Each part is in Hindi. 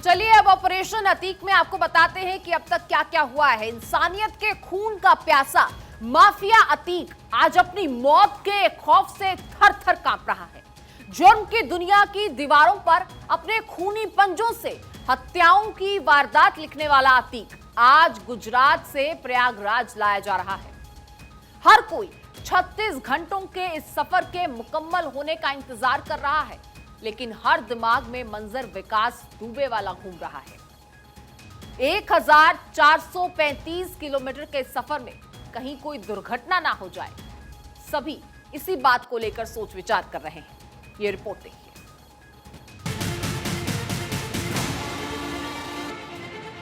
चलिए अब ऑपरेशन अतीक में आपको बताते हैं कि अब तक क्या क्या हुआ है। इंसानियत के खून का प्यासा माफिया अतीक आज अपनी मौत के खौफ से थर थर कांप रहा है। जुर्म की दुनिया की दीवारों पर अपने खूनी पंजों से हत्याओं की वारदात लिखने वाला अतीक आज गुजरात से प्रयागराज लाया जा रहा है। हर कोई 36 घंटों के इस सफर के मुकम्मल होने का इंतजार कर रहा है, लेकिन हर दिमाग में मंजर विकास दुबे वाला घूम रहा है। 1435 किलोमीटर के सफर में कहीं कोई दुर्घटना ना हो जाए, सभी इसी बात को लेकर सोच विचार कर रहे हैं। ये रिपोर्ट देखिए।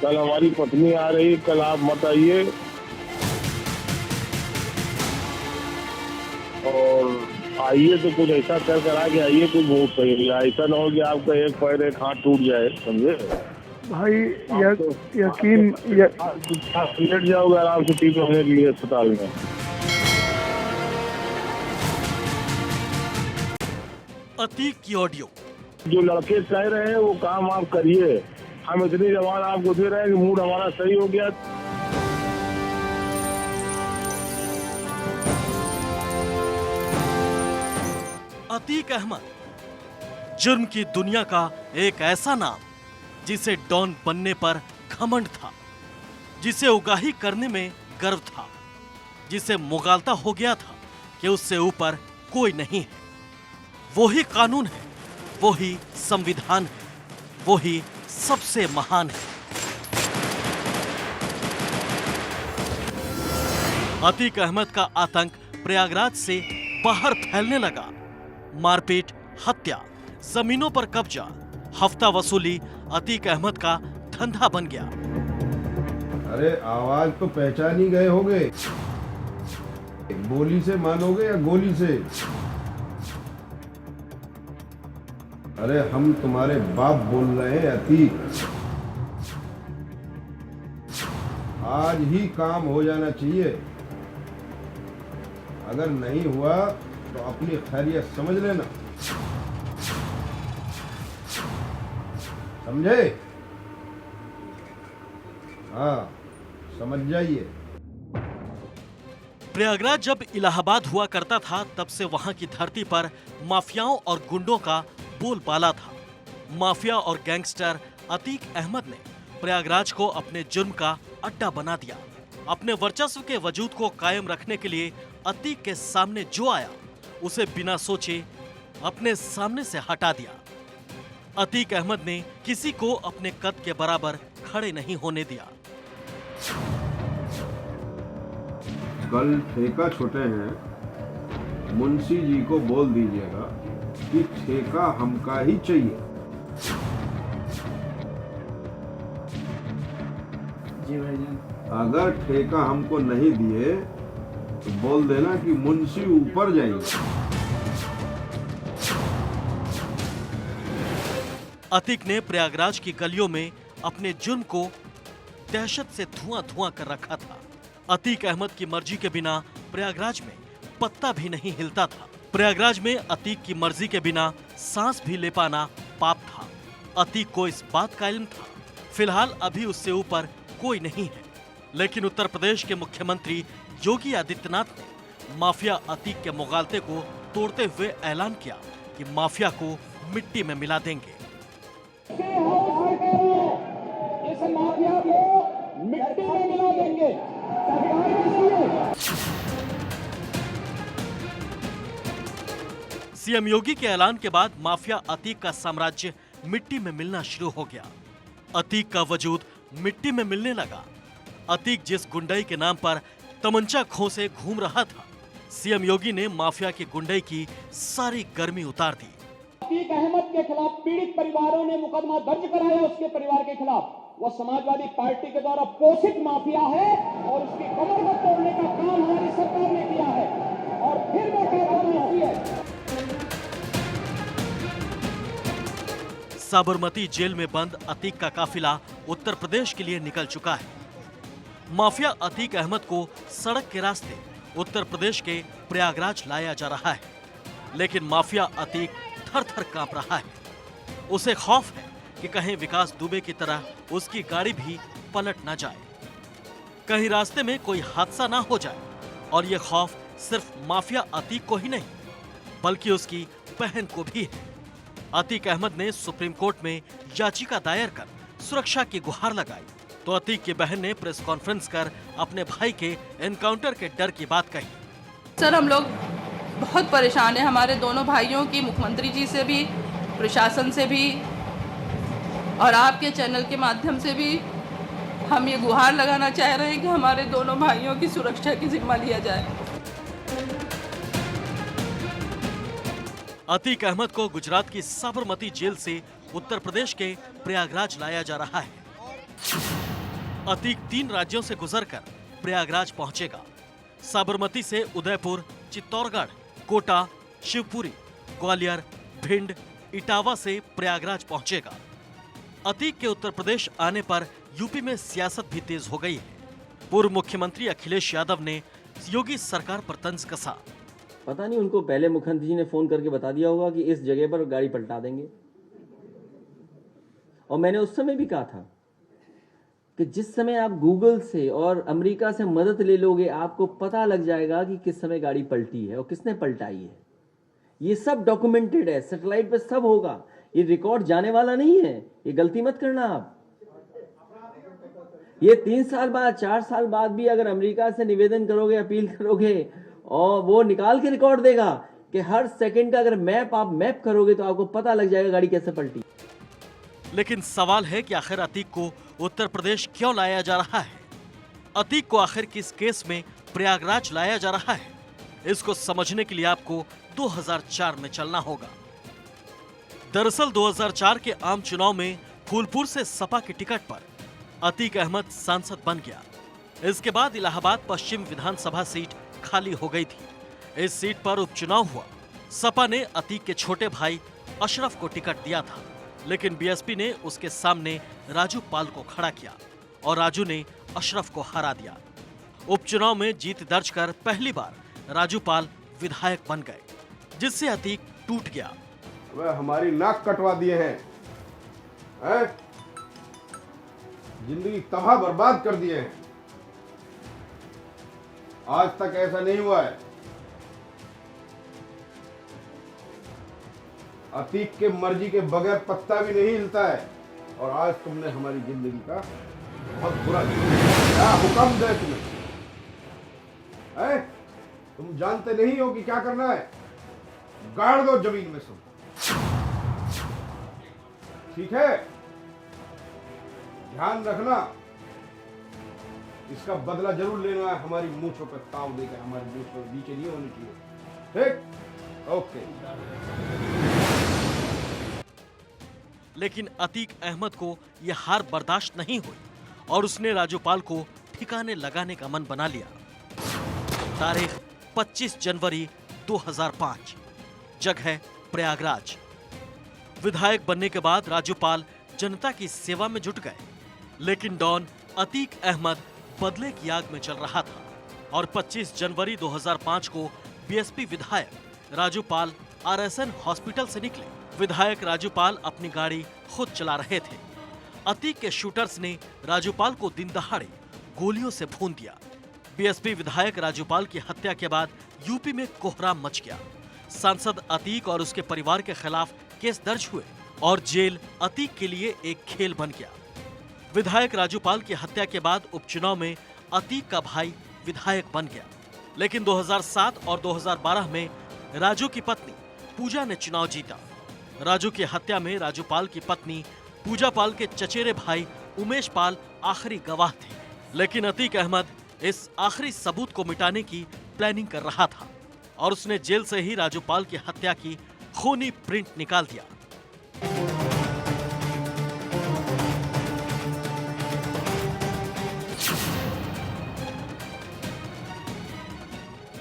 कल हमारी पत्नी आ रही, कल आप मत आइए और आइए तो कुछ ऐसा कर आके आइए, कुछ बहुत सही। ऐसा ना हो कि आपका एक पैर एक हाथ टूट जाए, समझे भाई। यकीन लेट जाओगे आराम से ठीक होने के लिए अस्पताल में। अतीक की ऑडियो। जो लड़के कह रहे हैं वो काम आप करिए। हम इतनी जवान आपको दे रहे हैं कि मूड हमारा सही हो गया। अतीक अहमद, जुर्म की दुनिया का एक ऐसा नाम जिसे डॉन बनने पर घमंड था, जिसे उगाही करने में गर्व था, जिसे मुगालता हो गया था कि उससे ऊपर कोई नहीं है। वही कानून है, वही संविधान है, वही सबसे महान है। अतीक अहमद का आतंक प्रयागराज से बाहर फैलने लगा। मारपीट, हत्या, जमीनों पर कब्जा, हफ्ता वसूली अतीक अहमद का धंधा बन गया। अरे आवाज तो पहचान ही गए होगे। बोली से मानोगे या गोली से? अरे हम तुम्हारे बाप बोल रहे हैं अतीक। आज ही काम हो जाना चाहिए। अगर नहीं हुआ तो अपनी खैरियत समझ लेना, समझे? हाँ, समझ जाइए। प्रयागराज जब इलाहाबाद हुआ करता था, तब से वहां की धरती पर माफियाओं और गुंडों का बोलबाला था। माफिया और गैंगस्टर अतीक अहमद ने प्रयागराज को अपने जुर्म का अड्डा बना दिया। अपने वर्चस्व के वजूद को कायम रखने के लिए अतीक के सामने जो आया, उसे बिना सोचे अपने सामने से हटा दिया। अतीक अहमद ने किसी को अपने कद के बराबर खड़े नहीं होने दिया। कल ठेका छोटे हैं, मुंशी जी को बोल दीजिएगा कि ठेका हमका ही चाहिए। जी भाईजान। अगर ठेका हमको नहीं दिए तो बोल देना कि मुंशी ऊपर जाएंगे। अतीक ने प्रयागराज की गलियों में अपने जुर्म को दहशत से धुआं धुआं कर रखा था। अतीक अहमद की मर्जी के बिना प्रयागराज में पत्ता भी नहीं हिलता था। प्रयागराज में अतीक की मर्जी के बिना सांस भी ले पाना पाप था। अतीक को इस बात का इल्म था। फिलहाल अभी उससे ऊपर कोई नहीं है, लेकिन उत्तर प्रदेश के मुख्यमंत्री योगी आदित्यनाथ ने माफिया अतीक के मुगालते को तोड़ते हुए ऐलान किया कि माफिया को मिट्टी में मिला देंगे। इस माफिया को मिट्टी में मिला देंगे। सीएम योगी के ऐलान के बाद माफिया अतीक का साम्राज्य मिट्टी में मिलना शुरू हो गया। अतीक का वजूद मिट्टी में मिलने लगा। अतीक जिस गुंडई के नाम पर तमंचा खोसे घूम रहा था, सीएम योगी ने माफिया की गुंडई की सारी गर्मी उतार दी। अतीक अहमद के खिलाफ पीड़ित परिवारों ने मुकदमा दर्ज कराया। उसके परिवार के खिलाफ वो समाजवादी पार्टी के द्वारा पोषित माफिया है और उसकी कमर को तोड़ने का काम हमारी सरकार ने किया है और फिर वो कार्रवाई हुई है। साबरमती जेल में बंद अतीक का काफिला उत्तर प्रदेश के लिए निकल चुका है। माफिया अतीक अहमद को सड़क के रास्ते उत्तर प्रदेश के प्रयागराज लाया जा रहा है, लेकिन माफिया अतीक थर थर कांप रहा है। उसे खौफ है कि कहीं विकास दुबे की तरह उसकी गाड़ी भी पलट न जाए, कहीं रास्ते में कोई हादसा ना हो जाए। और ये खौफ सिर्फ माफिया अतीक को ही नहीं बल्कि उसकी बहन को भी है। अतीक अहमद ने सुप्रीम कोर्ट में याचिका दायर कर सुरक्षा की गुहार लगाई तो अतीक की बहन ने प्रेस कॉन्फ्रेंस कर अपने भाई के एनकाउंटर के डर की बात कही। सर, हम लोग बहुत परेशान हैं, हमारे दोनों भाइयों की, मुख्यमंत्री जी से भी, प्रशासन से भी और आपके चैनल के माध्यम से भी हम ये गुहार लगाना चाह रहे हैं कि हमारे दोनों भाइयों की सुरक्षा की जिम्मा लिया जाए। अतीक अहमद को गुजरात की साबरमती जेल से उत्तर प्रदेश के प्रयागराज लाया जा रहा है। अतीक 3 राज्यों से गुजरकर प्रयागराज पहुंचेगा। साबरमती से उदयपुर, चित्तौड़गढ़, कोटा, शिवपुरी, ग्वालियर, भिंड, इटावा से प्रयागराज पहुंचेगा। अतीक के उत्तर प्रदेश आने पर यूपी में सियासत भी तेज हो गई है। पूर्व मुख्यमंत्री अखिलेश यादव ने योगी सरकार पर तंज कसा। पता नहीं उनको पहले मुख्यमंत्री जी ने फोन करके बता दिया होगा कि इस जगह पर गाड़ी पलटा देंगे। और मैंने उस समय भी कहा था कि जिस समय आप गूगल से और अमेरिका से मदद ले लोगे आपको पता लग जाएगा कि किस समय गाड़ी पलटी है और किसने पलटाई है। ये सब डॉक्यूमेंटेड है, सैटेलाइट पे सब होगा, ये रिकॉर्ड जाने वाला नहीं है। ये गलती मत करना आप। ये 3 साल बाद 4 साल बाद भी अगर अमेरिका से निवेदन करोगे, अपील करोगे और वो निकाल के रिकॉर्ड देगा कि हर सेकंड का अगर आप मैप करोगे तो आपको पता लग जाएगा गाड़ी कैसे पलटी। लेकिन सवाल है कि आखिर अतीक को उत्तर प्रदेश क्यों लाया जा रहा है? अतीक को आखिर किस केस में प्रयागराज लाया जा रहा है? इसको समझने के लिए आपको 2004 में चलना होगा। दरअसल 2004 के आम चुनाव में फूलपुर से सपा की टिकट पर अतीक अहमद सांसद बन गया। इसके बाद इलाहाबाद पश्चिम विधानसभा सीट खाली हो गई थी। इस सीट पर उपचुनाव हुआ। सपा ने अतीक के छोटे भाई अशरफ को टिकट दिया था, लेकिन बीएसपी ने उसके सामने राजू पाल को खड़ा किया और राजू ने अशरफ को हरा दिया। उपचुनाव में जीत दर्ज कर पहली बार राजू पाल विधायक बन गए, जिससे अतीक टूट गया। वह हमारी नाक कटवा दिए हैं, जिंदगी तबाह बर्बाद कर दिए हैं। आज तक ऐसा नहीं हुआ है। अतीक के मर्जी के बगैर पत्ता भी नहीं हिलता है और आज तुमने हमारी जिंदगी का बहुत बुरा किया। क्या हुक्म दे तुम्हें? तुम जानते नहीं हो कि क्या करना है? गाड़ दो जमीन में सब। ठीक है, ध्यान रखना, इसका बदला जरूर लेना है। हमारी मूंछों पर ताव देकर हमारी मूंछों नीचे नहीं होनी चाहिए। ठीक, ओके। लेकिन अतीक अहमद को यह हार बर्दाश्त नहीं हुई और उसने राजूपाल को ठिकाने लगाने का मन बना लिया। तारीख 25 जनवरी 2005, जगह प्रयागराज। विधायक बनने के बाद राजूपाल जनता की सेवा में जुट गए, लेकिन डॉन अतीक अहमद बदले की आग में चल रहा था और 25 जनवरी 2005 को बीएसपी विधायक राजूपाल आरएसएन हॉस्पिटल से निकले। विधायक राजूपाल अपनी गाड़ी खुद चला रहे थे। अतीक के शूटर्स ने राजूपाल को दिन दहाड़े गोलियों से भून दिया। बीएसपी विधायक राजूपाल की हत्या के बाद यूपी में कोहराम मच गया। सांसद अतीक और उसके परिवार के खिलाफ केस दर्ज हुए और जेल अतीक के लिए एक खेल बन गया। विधायक राजूपाल की हत्या के बाद उपचुनाव में अतीक का भाई विधायक बन गया, लेकिन 2007 और 2012 में राजू की पत्नी पूजा ने चुनाव जीता। राजू की हत्या में राजूपाल की पत्नी पूजा पाल के चचेरे भाई उमेश पाल आखिरी गवाह थे, लेकिन अतीक अहमद इस आखिरी सबूत को मिटाने की प्लानिंग कर रहा था और उसने जेल से ही राजूपाल की हत्या की खूनी प्रिंट निकाल दिया।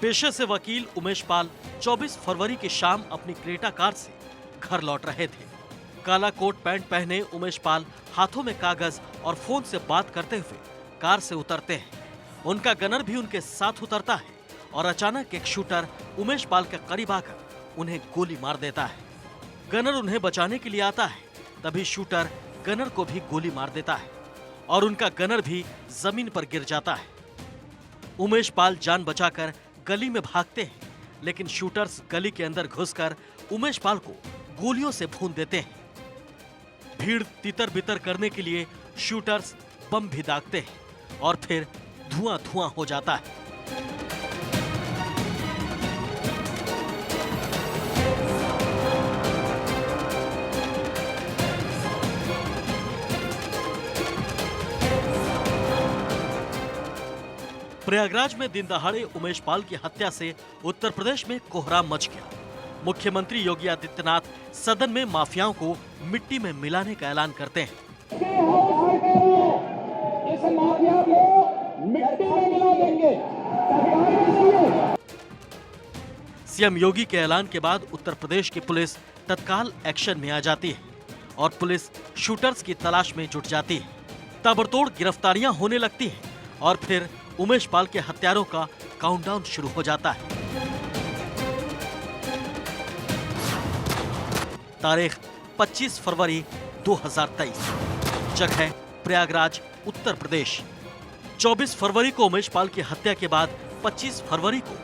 पेशे से वकील उमेश पाल 24 फरवरी की शाम अपनी क्रेटा कार से घर लौट रहे थे। काला कोट पैंट पहने उमेश पाल हाथों में कागज और फोन से बात करते हुए कार से उतरते हैं। उनका गनर भी उनके साथ उतरता है और अचानक एक शूटर उमेश पाल के करीब आकर उन्हें गोली मार देता है। गनर उन्हें बचाने के लिए आता है, तभी शूटर गनर को भी गोली मार देता है और उनका गनर भी जमीन पर गिर जाता है। उमेश पाल जान बचाकर गली में भागते हैं, लेकिन शूटर्स गली के अंदर घुसकर उमेश पाल को गोलियों से भून देते हैं। भीड़ तितर बितर करने के लिए शूटर्स बम भी दागते हैं और फिर धुआं धुआं हो जाता है। प्रयागराज में दिन दहाड़े उमेश पाल की हत्या से उत्तर प्रदेश में कोहराम मच गया। मुख्यमंत्री योगी आदित्यनाथ सदन में माफियाओं को मिट्टी में मिलाने का ऐलान करते हैं। इस माफिया को मिट्टी में मिला देंगे। सीएम योगी के ऐलान के बाद उत्तर प्रदेश की पुलिस तत्काल एक्शन में आ जाती है और पुलिस शूटर्स की तलाश में जुट जाती है। ताबड़तोड़ गिरफ्तारियां होने लगती हैं और फिर उमेश पाल के हत्यारों का काउंटडाउन शुरू हो जाता है। तारीख 25 फरवरी 2023, जगह प्रयागराज, उत्तर प्रदेश। 24 फरवरी को उमेश पाल की हत्या के बाद 25 फरवरी को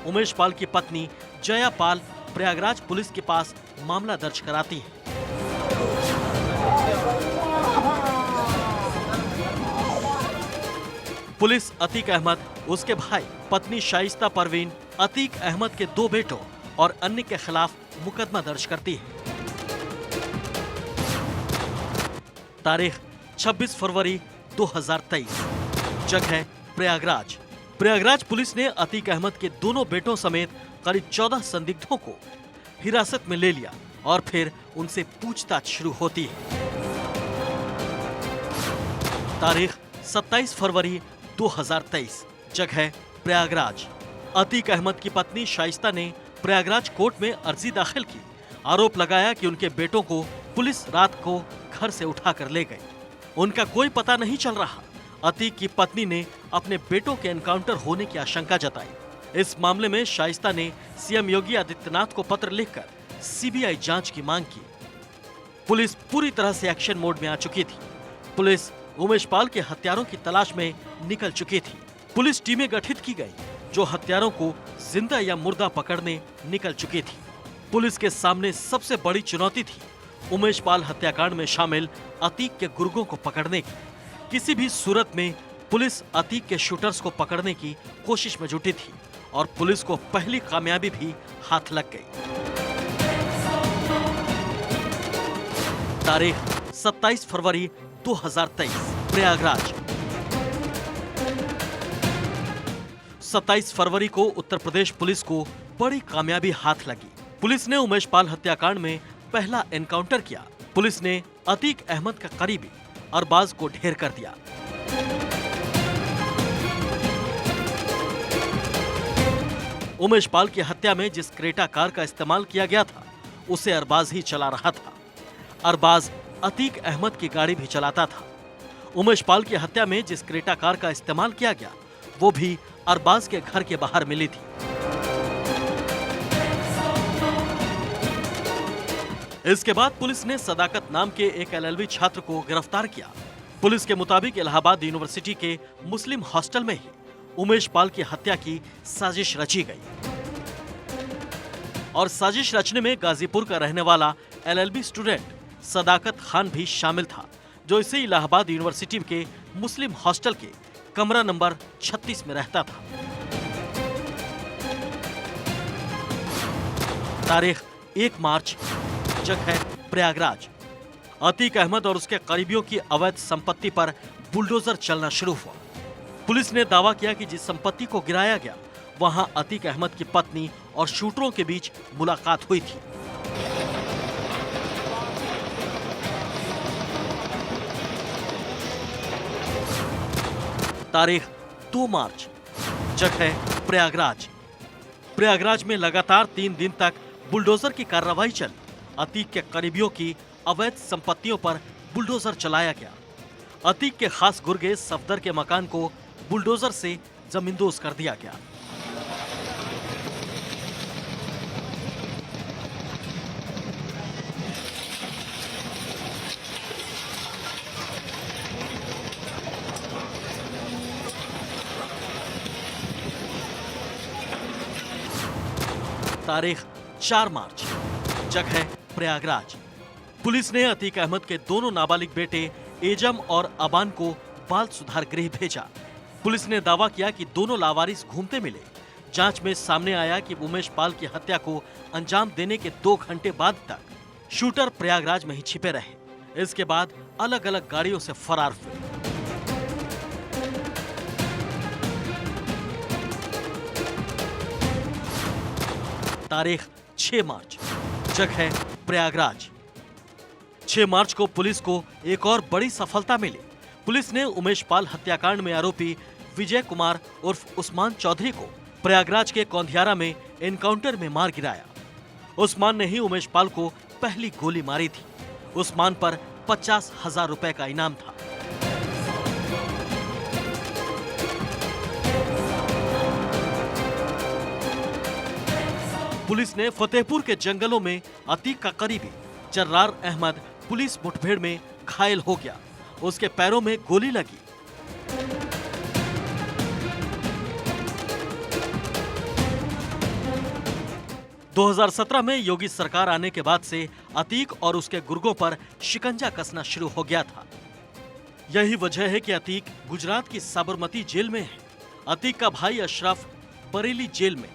उमेश पाल की पत्नी जया पाल प्रयागराज पुलिस के पास मामला दर्ज कराती है। पुलिस अतीक अहमद, उसके भाई, पत्नी शाइस्ता परवीन, अतीक अहमद के 2 बेटों और अन्य के खिलाफ मुकदमा दर्ज करती है। तारीख 26 फरवरी 2023, जगह प्रयागराज। प्रयागराज पुलिस ने अतीक अहमद के दोनों बेटों समेत करीब 14 संदिग्धों को हिरासत में ले लिया और फिर उनसे पूछताछ शुरू होती है। तारीख 27 फरवरी 2023, जगह प्रयागराज। अतीक अहमद की पत्नी शाइस्ता ने प्रयागराज कोर्ट में अर्जी दाखिल की। आरोप लगाया कि उनके बेटों को पुलिस रात को घर से उठाकर ले गई। उनका कोई पता नहीं चल रहा। अतीक की पत्नी ने अपने बेटों के एनकाउंटर होने की आशंका जताई। इस मामले में शाइस्ता ने सीएम योगी आदित्यनाथ को पत्र लिखकर सीबीआई जांच की मांग की। पुलिस पूरी तरह से एक्शन मोड में आ चुकी थी। पुलिस उमेश पाल के हत्यारों की तलाश में निकल चुकी थी। पुलिस टीमें गठित की गई जो हत्यारों को जिंदा या मुर्दा पकड़ने निकल चुकी थी। पुलिस के सामने सबसे बड़ी चुनौती थी उमेश पाल हत्याकांड में शामिल अतीक के गुर्गों को पकड़ने की। किसी भी सूरत में पुलिस अतीक के शूटर्स को पकड़ने की कोशिश में जुटी थी और पुलिस को पहली कामयाबी भी हाथ लग गई। तारीख 27 फरवरी 2023, प्रयागराज। 27 फरवरी को उत्तर प्रदेश पुलिस को बड़ी कामयाबी हाथ लगी। पुलिस ने उमेश पाल हत्याकांड में पहला एनकाउंटर किया। पुलिस ने अतीक अहमद का करीबी अरबाज को ढेर कर दिया। उमेश पाल की हत्या में जिस क्रेटा कार का इस्तेमाल किया गया था उसे अरबाज ही चला रहा था। अरबाज अतीक अहमद की गाड़ी भी चलाता था। उमेश पाल की हत्या में जिस क्रेटा कार का इस्तेमाल किया गया वो भी अरबाज के घर के बाहर मिली थी। इसके बाद पुलिस ने सदाकत नाम के एक एलएलबी छात्र को गिरफ्तार किया। पुलिस के मुताबिक इलाहाबाद यूनिवर्सिटी के मुस्लिम हॉस्टल में ही उमेश पाल की हत्या की साजिश रची गई और साजिश रचने में गाजीपुर का रहने वाला एलएलबी स्टूडेंट सदाकत खान भी शामिल था, जो इसे इलाहाबाद यूनिवर्सिटी के मुस्लिम हॉस्टल के कमरा नंबर 36 में रहता था। तारीख 1 मार्च, जगह प्रयागराज। अतीक अहमद और उसके करीबियों की अवैध संपत्ति पर बुलडोजर चलना शुरू हुआ। पुलिस ने दावा किया कि जिस संपत्ति को गिराया गया वहां अतीक अहमद की पत्नी और शूटरों के बीच मुलाकात हुई थी। तारीख 2 मार्च, जगह प्रयागराज। प्रयागराज में लगातार 3 दिन तक बुलडोजर की कार्रवाई चली। अतीक के करीबियों की अवैध संपत्तियों पर बुलडोजर चलाया गया। अतीक के खास गुर्गे सफदर के मकान को बुलडोजर से जमींदोज कर दिया गया। तारीख 4 मार्च, जगह प्रयागराज। पुलिस ने अतीक अहमद के दोनों नाबालिग बेटे एजम और अबान को बाल सुधार गृह भेजा। पुलिस ने दावा किया कि दोनों लावारिस घूमते मिले। जांच में सामने आया कि उमेश पाल की हत्या को अंजाम देने के 2 घंटे बाद तक शूटर प्रयागराज में ही छिपे रहे। इसके बाद अलग अलग गाड़ियों से फरार हुए। तारीख 6 मार्च, जगह प्रयागराज। 6 मार्च को पुलिस को एक और बड़ी सफलता मिली। पुलिस ने उमेश पाल हत्याकांड में आरोपी विजय कुमार उर्फ उस्मान चौधरी को प्रयागराज के कौंधियारा में एनकाउंटर में मार गिराया। उस्मान ने ही उमेश पाल को पहली गोली मारी थी। उस्मान पर 50,000 रुपए का इनाम था। पुलिस ने फतेहपुर के जंगलों में अतीक का करीबी जर्रार अहमद पुलिस मुठभेड़ में घायल हो गया। उसके पैरों में गोली लगी। – 2017 में योगी सरकार आने के बाद से अतीक और उसके गुर्गों पर शिकंजा कसना शुरू हो गया था। यही वजह है कि अतीक गुजरात की साबरमती जेल में है। अतीक का भाई अशरफ बरेली जेल में,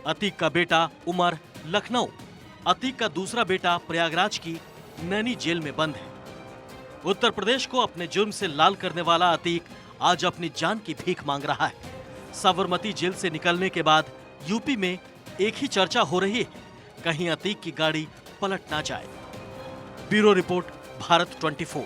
अतीक का बेटा उमर लखनऊ, अतीक का दूसरा बेटा प्रयागराज की नैनी जेल में बंद है। उत्तर प्रदेश को अपने जुर्म से लाल करने वाला अतीक आज अपनी जान की भीख मांग रहा है। साबरमती जेल से निकलने के बाद यूपी में एक ही चर्चा हो रही है, कहीं अतीक की गाड़ी पलट ना जाए। Bureau report, Bharat 24।